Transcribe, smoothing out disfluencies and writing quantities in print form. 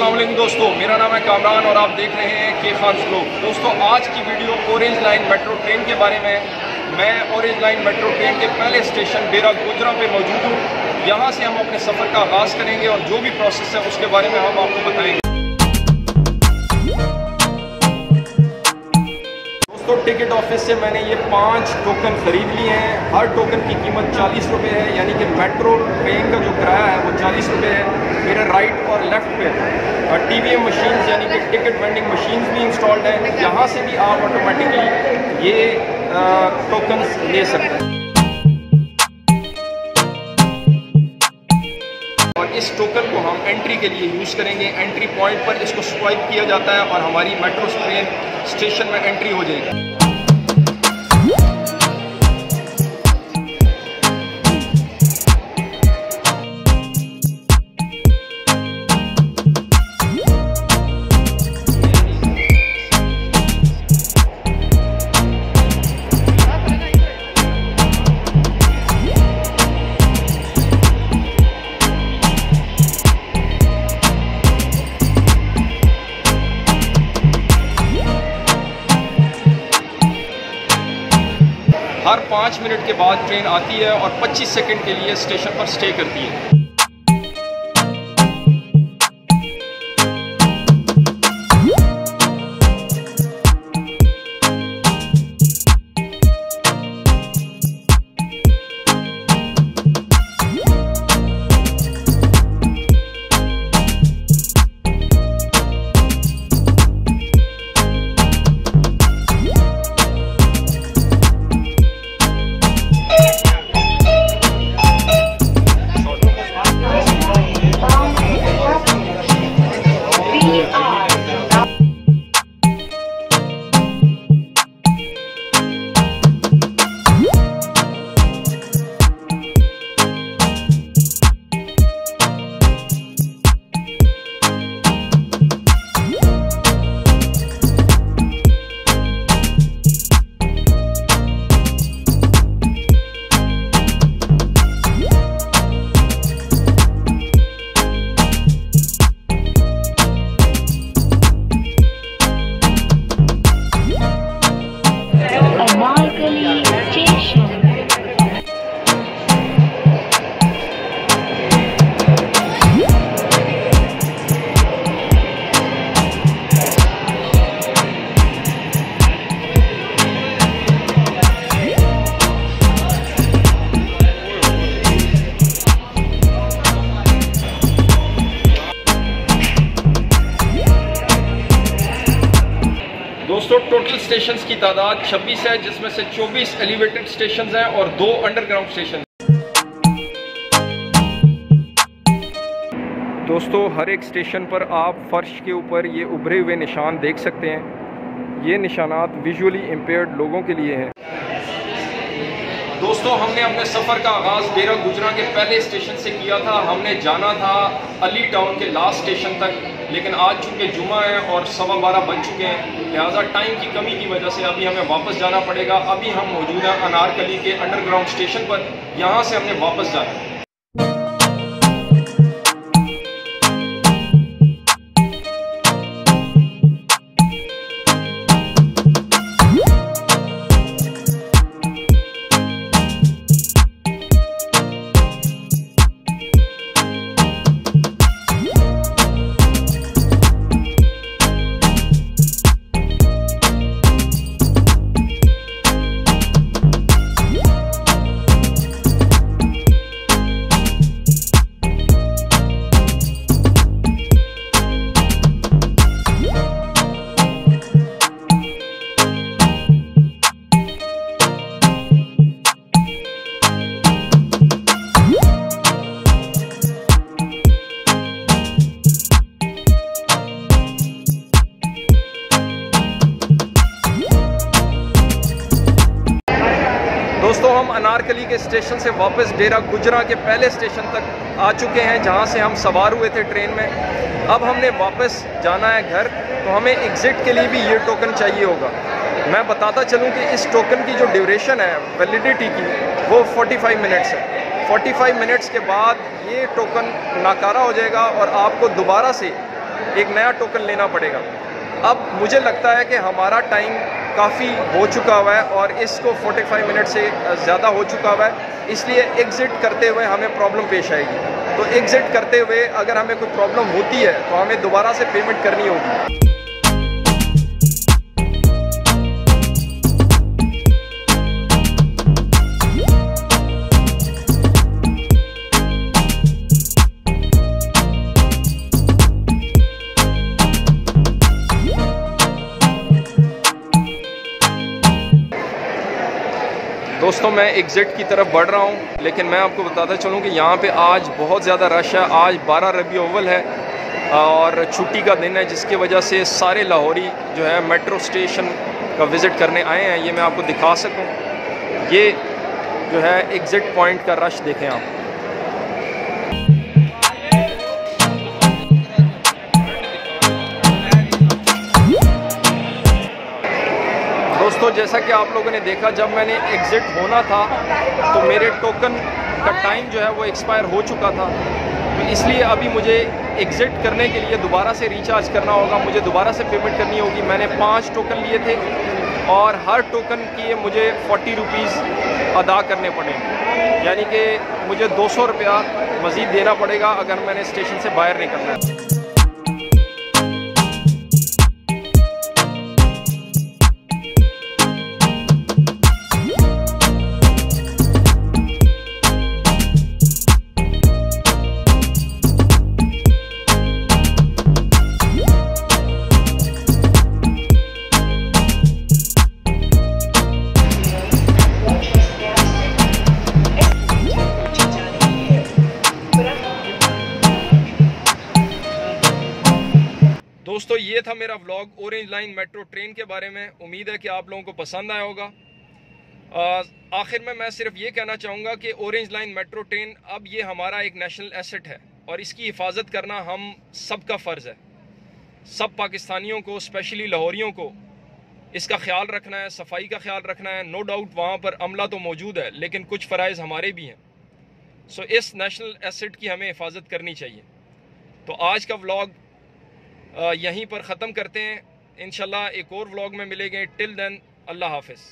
अस्सलाम वालेकुम दोस्तों, मेरा नाम है कामरान और आप देख रहे हैं के खान व्लॉग। दोस्तों, आज की video orange line metro train के बारे में। मैं ऑरेंज लाइन मेट्रो ट्रेन के पहले स्टेशन डेरा गुजरा पे मौजूद हूँ। यहाँ से हम अपने सफ़र का आगाज़ करेंगे और जो भी प्रोसेस है उसके बारे में हम आपको बताएंगे। दोस्तों, टिकट ऑफिस से मैंने ये 5 टोकन ख़रीद लिए हैं। हर टोकन की कीमत 40 रुपये है, यानी कि मेट्रो ट्रेन का जो किराया है वो 40 रुपये है। मेरे राइट और लेफ़्ट पे TVM मशीन्स यानी कि टिकट वेंडिंग मशीन्स भी इंस्टॉल्ड हैं। यहाँ से भी आप ऑटोमेटिकली ये टोकन्स ले सकते हैं। और इस टोकन को हम एंट्री के लिए यूज़ करेंगे। एंट्री पॉइंट पर इसको स्वाइप किया जाता है और हमारी मेट्रो ट्रेन स्टेशन में एंट्री हो जाएगी। हर 5 मिनट के बाद ट्रेन आती है और 25 सेकंड के लिए स्टेशन पर स्टे करती है। दोस्तों, टोटल स्टेशंस की तादाद 26 है, जिसमें से 24 एलिवेटेड स्टेशंस हैं और 2 अंडरग्राउंड स्टेशन। दोस्तों, हर एक स्टेशन पर आप फर्श के ऊपर ये उभरे हुए निशान देख सकते हैं। ये निशानात विजुअली इम्पेयर्ड लोगों के लिए हैं। दोस्तों, हमने अपने सफ़र का आगाज़ डेरा गुजरा के पहले स्टेशन से किया था। हमने जाना था अली टाउन के लास्ट स्टेशन तक, लेकिन आज चूँकि जुमा है और 12:15 बज चुके हैं, लिहाजा टाइम की कमी की वजह से अभी हमें वापस जाना पड़ेगा। अभी हम मौजूद हैं अनारकली के अंडरग्राउंड स्टेशन पर। यहाँ से हमने वापस जाना है। दोस्तों, हम अनारकली के स्टेशन से वापस डेरा गुजरा के पहले स्टेशन तक आ चुके हैं, जहां से हम सवार हुए थे ट्रेन में। अब हमने वापस जाना है घर, तो हमें एग्ज़िट के लिए भी ये टोकन चाहिए होगा। मैं बताता चलूँ कि इस टोकन की जो ड्यूरेशन है वैलिडिटी की, वो 45 मिनट्स है। 45 मिनट्स के बाद ये टोकन नाकारा हो जाएगा और आपको दोबारा से एक नया टोकन लेना पड़ेगा। अब मुझे लगता है कि हमारा टाइम काफ़ी हो चुका हुआ है और इसको 45 मिनट से ज़्यादा हो चुका हुआ है, इसलिए एग्ज़िट करते हुए हमें प्रॉब्लम पेश आएगी। तो एग्ज़िट करते हुए अगर हमें कोई प्रॉब्लम होती है तो हमें दोबारा से पेमेंट करनी होगी। दोस्तों मैं एग्ज़िट की तरफ बढ़ रहा हूँ, लेकिन मैं आपको बताता चलूँ कि यहाँ पे आज बहुत ज़्यादा रश है। आज 12 रबीउल अव्वल है और छुट्टी का दिन है, जिसकी वजह से सारे लाहौरी जो है मेट्रो स्टेशन का विज़िट करने आए हैं। ये मैं आपको दिखा सकूँ, ये जो है एग्ज़िट पॉइंट का रश देखें आप। दोस्तों जैसा कि आप लोगों ने देखा, जब मैंने एग्ज़िट होना था तो मेरे टोकन का टाइम जो है वो एक्सपायर हो चुका था, तो इसलिए अभी मुझे एग्ज़िट करने के लिए दोबारा से रिचार्ज करना होगा, मुझे दोबारा से पेमेंट करनी होगी। मैंने 5 टोकन लिए थे और हर टोकन की मुझे 40 रुपीज़ अदा करने पड़ेंगे, यानी कि मुझे 200 रुपया मज़ीद देना पड़ेगा अगर मैंने स्टेशन से बाहर निकलना है। दोस्तों ये था मेरा vlog orange line metro train के बारे में। उम्मीद है कि आप लोगों को पसंद आया होगा। आखिर में मैं सिर्फ ये कहना चाहूँगा कि ऑरेंज लाइन मेट्रो ट्रेन अब ये हमारा एक नेशनल एसेट है और इसकी हिफाजत करना हम सब का फ़र्ज़ है। सब पाकिस्तानियों को, स्पेशली लाहौरियों को इसका ख्याल रखना है, सफाई का ख्याल रखना है। नो डाउट वहाँ पर अमला तो मौजूद है, लेकिन कुछ फ़राइज़ हमारे भी हैं। सो इस नेशनल एसेट की हमें हिफाजत करनी चाहिए। तो आज का व्लॉग यहीं पर ख़त्म करते हैं। इंशाल्लाह एक और व्लॉग में मिलेंगे। टिल देन अल्लाह हाफ़िज़।